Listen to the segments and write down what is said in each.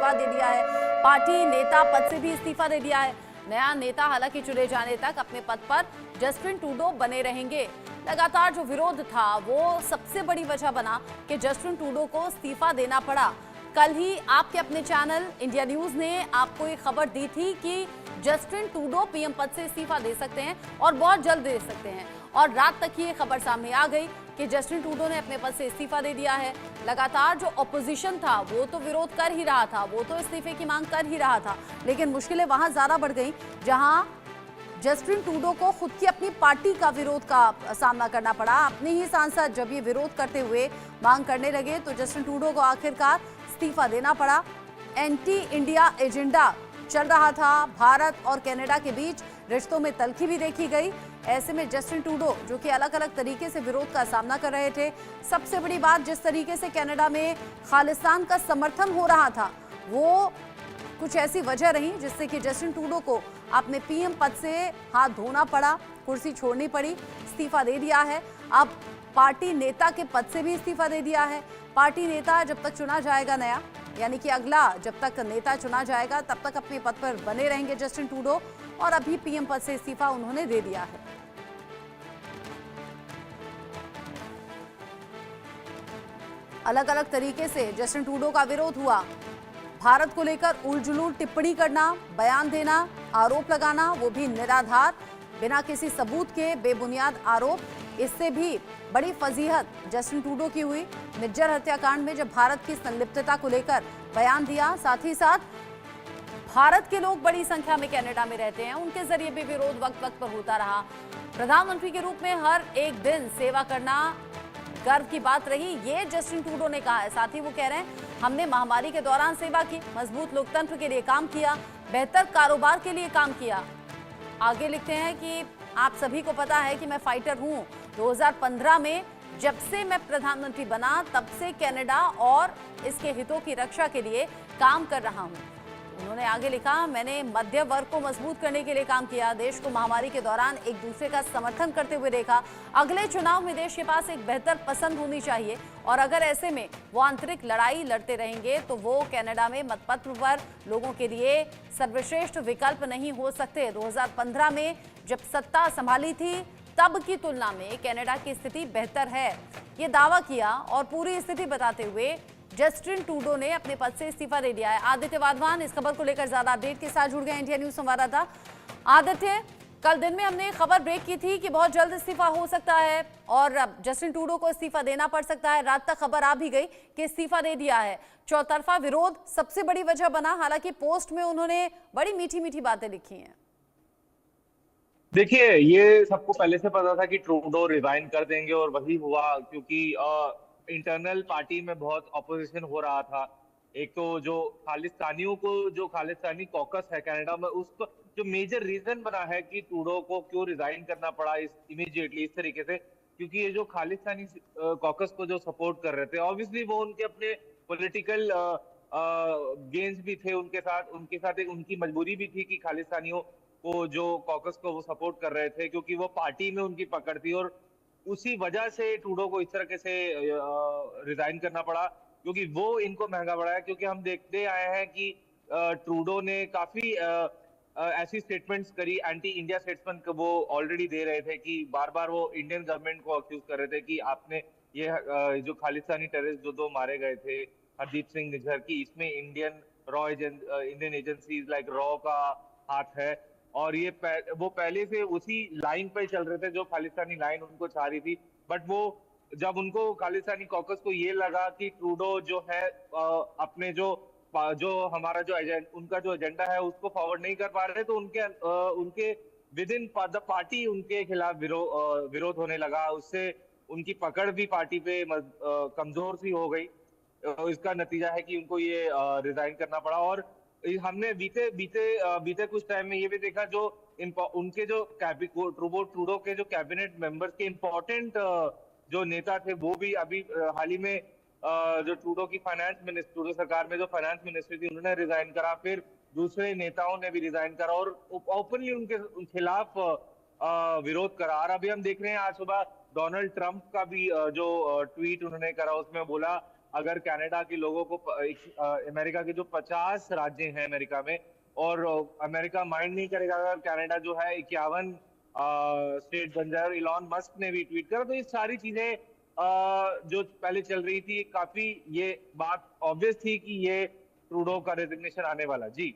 इस्तीफा दे दिया है, पार्टी नेता पद से भी इस्तीफा दे दिया है। नया नेता हालांकि चुने जाने तक अपने पद पर जस्टिन ट्रूडो बने रहेंगे। लगातार जो विरोध था वो सबसे बड़ी वजह बना कि जस्टिन ट्रूडो को इस्तीफा देना पड़ा। कल ही आपके अपने चैनल इंडिया न्यूज ने आपको एक खबर दी थी कि जस्टिन ट्रूडो पीएम पद से इस्तीफा दे सकते हैं और बहुत जल्द दे सकते हैं, और रात तक ये खबर सामने आ गई कि जस्टिन ट्रूडो ने अपने पद से इस्तीफा दे दिया है। लगातार जो ऑपोजिशन था वो तो विरोध कर ही रहा था, वो तो इस्तीफे की मांग कर ही रहा था, लेकिन मुश्किलें वहां ज्यादा बढ़ गई जहां जस्टिन ट्रूडो को खुद की अपनी पार्टी का विरोध का सामना करना पड़ा। अपने ही सांसद जब ये विरोध करते हुए मांग करने लगे तो जस्टिन ट्रूडो को आखिरकार इस्तीफा देना पड़ा। एंटी इंडिया एजेंडा चल रहा था, भारत और कनाडा के बीच रिश्तों में तल्खी भी देखी गई। ऐसे में जस्टिन ट्रूडो जो कि अलग अलग तरीके से विरोध का सामना कर रहे थे, सबसे बड़ी बात जिस तरीके से कनाडा में खालिस्तान का समर्थन हो रहा था वो कुछ ऐसी वजह रही जिससे कि जस्टिन ट्रूडो को अपने पीएम पद से हाथ धोना पड़ा, कुर्सी छोड़नी पड़ी, इस्तीफा दे दिया है। अब पार्टी नेता के पद से भी इस्तीफा दे दिया है। पार्टी नेता जब तक चुना जाएगा नया, यानी कि अगला जब तक नेता चुना जाएगा तब तक अपने पद पर बने रहेंगे जस्टिन ट्रूडो, और अभी पीएम पद से इस्तीफा उन्होंने दे दिया है। अलग अलग तरीके से जस्टिन ट्रूडो का विरोध हुआ। भारत को लेकर उलझुल टिप्पणी करना, बयान देना, आरोप लगाना, वो भी निराधार, बिना किसी सबूत के बेबुनियाद आरोप। इससे भी बड़ी फजीहत जस्टिन ट्रूडो की हुई। निज्जर हत्याकांड में जब भारत की संलिप्तता को लेकर बयान दिया, साथ ही साथ भारत के लोग बड़ी संख्या में कनाडा में रहते हैं, उनके जरिए भी विरोध वक्त वक्त पर होता रहा। प्रधानमंत्री के रूप में हर एक दिन सेवा करना गर्व की बात रही, ये जस्टिन ट्रूडो ने कहा है। साथ ही वो कह रहे हैं हमने महामारी के दौरान सेवा की, मजबूत लोकतंत्र के लिए काम किया, बेहतर कारोबार के लिए काम किया। आगे लिखते हैं कि आप सभी को पता है कि मैं फाइटर हूं। 2015 में जब से मैं प्रधानमंत्री बना तब से कनाडा और इसके हितों की रक्षा के लिए काम कर रहा हूं। उन्होंने आगे लिखा, मैंने मध्य वर्ग को मजबूत करने के लिए काम किया, देश को महामारी के दौरान एक दूसरे का समर्थन करते हुए देखा। अगले चुनाव में देश के पास एक बेहतर पसंद होनी चाहिए, और अगर ऐसे में वो आंतरिक लड़ाई लड़ते रहेंगे तो वो कनाडा में मतपत्र पर लोगों के लिए सर्वश्रेष्ठ विकल्प नहीं हो सकते। 2015 में जब सत्ता संभाली थी तब की तुलना में कनाडा की स्थिति बेहतर है, ये दावा किया, और पूरी स्थिति बताते हुए जस्टिन ट्रूडो ने अपने पद से इस्तीफा दे दिया है। आदित्य वाधवान इस खबर को लेकर ज्यादा अपडेट के साथ जुड़ गए इंडिया न्यूज संवाददाता। आदित्य, कल दिन में हमने खबर ब्रेक की थी कि बहुत जल्द इस्तीफा हो सकता है और जस्टिन ट्रूडो को इस्तीफा देना पड़ सकता है। रात तक खबर आ भी गई कि इस्तीफा दे दिया है। चौतरफा विरोध सबसे बड़ी वजह बना, हालांकि पोस्ट में उन्होंने बड़ी मीठी मीठी बातें लिखी हैं। देखिए, ये सबको पहले से पता था कि ट्रूडो रिजाइन कर देंगे, और वही हुआ, क्योंकि इंटरनल पार्टी में बहुत ऑपोजिशन हो रहा था। एक तो जो खालिस्तानियों को, जो खालिस्तानी कॉकस है कनाडा में, उसको जो मेजर रीजन बना है कि ट्रूडो को क्यों रिजाइन करना पड़ा इस इमीडिएटली इस तरीके से, क्योंकि ये जो खालिस्तानी कॉकस को जो सपोर्ट कर रहे थे, ऑब्वियसली वो उनके अपने पॉलिटिकल गेन्स भी थे उनके साथ एक उनकी मजबूरी भी थी कि खालिस्तानियों को, जो कॉकस को वो सपोर्ट कर रहे थे, क्योंकि वो पार्टी में उनकी पकड़ थी, और उसी वजह से ट्रूडो को इस तरह से रिजाइन करना पड़ा, क्योंकि वो इनको महंगा पड़ा है। क्योंकि हम देखते आए हैं कि ट्रूडो ने काफी ऐसी स्टेटमेंट्स करी, एंटी इंडिया स्टेटमेंट वो ऑलरेडी दे रहे थे, कि बार बार वो इंडियन गवर्नमेंट को अक्यूज कर रहे थे कि आपने ये जो खालिस्तानी टेररिस्ट जो दो मारे गए थे, हरदीप सिंह निज्जर की, इसमें इंडियन एजेंसीज लाइक रॉ का हाथ है, और ये वो पहले से उसी लाइन पर चल रहे थे जो खालिस्तानी लाइन उनको चाह रही थी। बट वो जब उनको खालिस्तानी कॉकस को ये लगा कि ट्रूडो जो है अपने जो हमारा जो उनका जो एजेंडा है उसको फॉरवर्ड नहीं कर पा रहे, तो उनके विद इन द पार्टी उनके खिलाफ विरोध होने लगा। उससे उनकी पकड़ भी पार्टी पे कमजोर सी हो गई। इसका नतीजा है कि उनको ये रिजाइन करना पड़ा। और हमने बीते कुछ टाइम में ये भी देखा, जो उनके जो ट्रूडो के जो कैबिनेट मेंबर्स के इंपॉर्टेंट जो नेता थे, वो भी अभी हाल ही में जो ट्रूडो सरकार में जो फाइनेंस मिनिस्ट्री थी, उन्होंने रिजाइन करा, फिर दूसरे नेताओं ने भी रिजाइन करा और ओपनली उनके खिलाफ विरोध करा। और अभी हम देख रहे हैं आज सुबह डोनाल्ड ट्रंप का भी जो ट्वीट उन्होंने करा, उसमें बोला अगर कनाडा के लोगों को अमेरिका के जो 50 राज्य हैं अमेरिका में, और अमेरिका माइंड नहीं करेगा अगर कनाडा जो है 51 स्टेट बन जाए। और इलॉन मस्क ने भी ट्वीट करा। तो ये सारी चीजें जो पहले चल रही थी, काफी ये बात ऑब्वियस थी कि ये ट्रूडो का रेजिग्नेशन आने वाला। जी,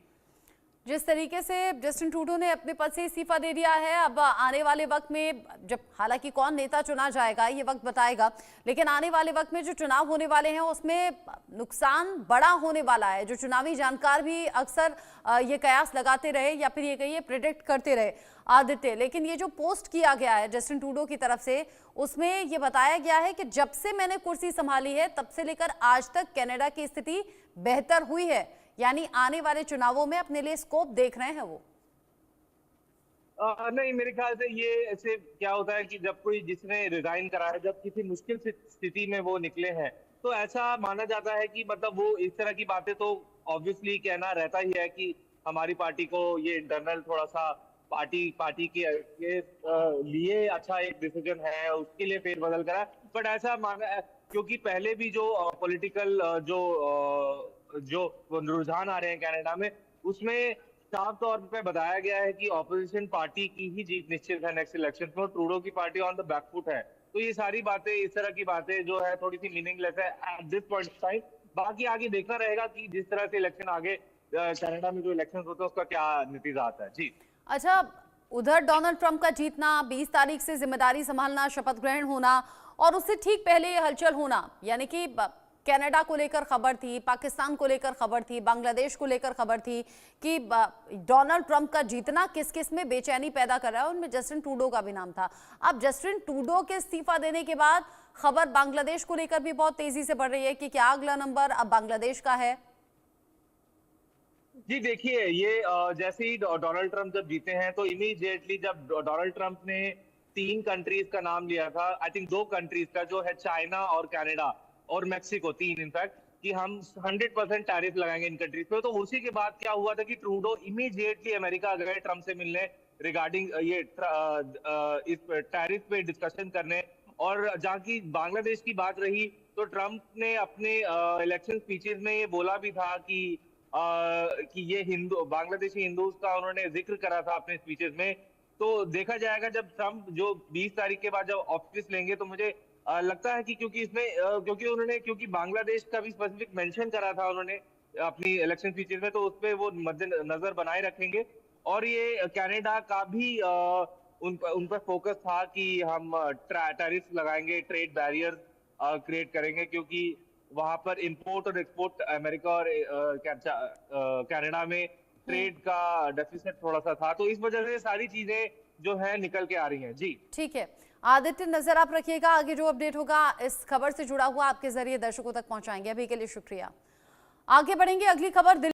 जिस तरीके से जस्टिन ट्रूडो ने अपने पद से इस्तीफा दे दिया है, अब आने वाले वक्त में जब, हालांकि कौन नेता चुना जाएगा ये वक्त बताएगा, लेकिन आने वाले वक्त में जो चुनाव होने वाले हैं उसमें नुकसान बड़ा होने वाला है। जो चुनावी जानकार भी अक्सर ये कयास लगाते रहे या फिर ये कहिए प्रिडिक्ट करते रहे आदित्य, लेकिन ये जो पोस्ट किया गया है जस्टिन ट्रूडो की तरफ से, उसमें ये बताया गया है कि जब से मैंने कुर्सी संभाली है तब से लेकर आज तक कनाडा की स्थिति बेहतर हुई है, यानी आने वाले चुनावों में अपने लिए स्कोप देख रहे हैं वो। नहीं, मेरे ख्याल से ये ऐसे क्या होता है कि जब कोई जिसने रिजाइन करा है, जब किसी मुश्किल स्थिति में वो निकले हैं, तो ऐसा माना जाता है कि मतलब वो इस तरह की बातें तो ऑब्वियसली कहना रहता ही है कि हमारी पार्टी को ये इंटरनल थोड़ा सा पार्टी के लिए अच्छा एक डिसीजन है, उसके लिए फेरबदल करा। बट ऐसा माना, क्योंकि पहले भी जो पॉलिटिकल जो रुझान आ रहे हैं कनाडा में, उसमें साफ तौर पे बताया गया है कि ऑपोजिशन पार्टी की ही जीत निश्चित है नेक्स्ट इलेक्शन में, और ट्रूडो की पार्टी ऑन द बैकफुट है। तो ये सारी बातें, इस तरह की बातें जो है थोड़ी सी मीनिंगलेस है at this point of time. बाकी आगे देखना रहेगा कि जिस तरह से इलेक्शन आगे कनाडा में जो इलेक्शन होते हैं उसका क्या नतीजा आता है। जी, अच्छा, उधर डोनाल्ड ट्रंप का जीतना, 20 तारीख से जिम्मेदारी संभालना, शपथ ग्रहण होना और उससे ठीक पहले ये हलचल होना, यानी कि कनाडा को लेकर खबर थी, पाकिस्तान को लेकर खबर थी, बांग्लादेश को लेकर खबर थी कि डोनाल्ड ट्रंप का जीतना किस किस में बेचैनी पैदा कर रहा है, उनमें जस्टिन ट्रूडो का भी नाम था। अब जस्टिन ट्रूडो के इस्तीफा देने के बाद खबर बांग्लादेश को लेकर भी बहुत तेजी से बढ़ रही है कि क्या अगला नंबर अब बांग्लादेश का है। जी, देखिए, ये जैसे ही डोनाल्ड ट्रंप जब जीते हैं तो इमीडिएटली जब डोनाल्ड ट्रंप ने 3 कंट्रीज का नाम लिया था, आई थिंक 2 कंट्रीज का, जो है चाइना और कनाडा और मेक्सिको, 3 इनफैक्ट, कि हम 100% टैरिफ लगाएंगे इन कंट्रीज पे। तो उसी के बाद क्या हुआ था कि ट्रूडो इमीडिएटली अमेरिका गए ट्रंप से मिलने रिगार्डिंग ये इस टैरिफ पे डिस्कशन करने। और जहाँ की बांग्लादेश की बात रही तो ट्रंप ने अपने इलेक्शन स्पीचेस में ये बोला भी था कि ये बांग्लादेशी हिंदूज का उन्होंने जिक्र करा था अपने स्पीचेस में। तो देखा जाएगा जब ट्रंप जो 20 तारीख के बाद जब ऑफिस लेंगे, तो मुझे लगता है कि क्योंकि बांग्लादेश का भी स्पेसिफिक मेंशन करा था उन्होंने अपनी इलेक्शन स्पीचेस में, तो उस पे वो मद्देनजर बनाए रखेंगे। और ये कनाडा का भी उन पर फोकस था कि हम टैरिफ लगाएंगे, ट्रेड बैरियर क्रिएट करेंगे, क्योंकि वहां पर इंपोर्ट और एक्सपोर्ट अमेरिका और कनाडा में ट्रेड का डेफिसिट थोड़ा सा था। तो इस वजह से सारी चीजें जो है निकल के आ रही हैं। जी, ठीक है आदित्य, नजर आप रखिएगा, आगे जो अपडेट होगा इस खबर से जुड़ा हुआ आपके जरिए दर्शकों तक पहुंचाएंगे। अभी के लिए शुक्रिया। आगे बढ़ेंगे, अगली खबर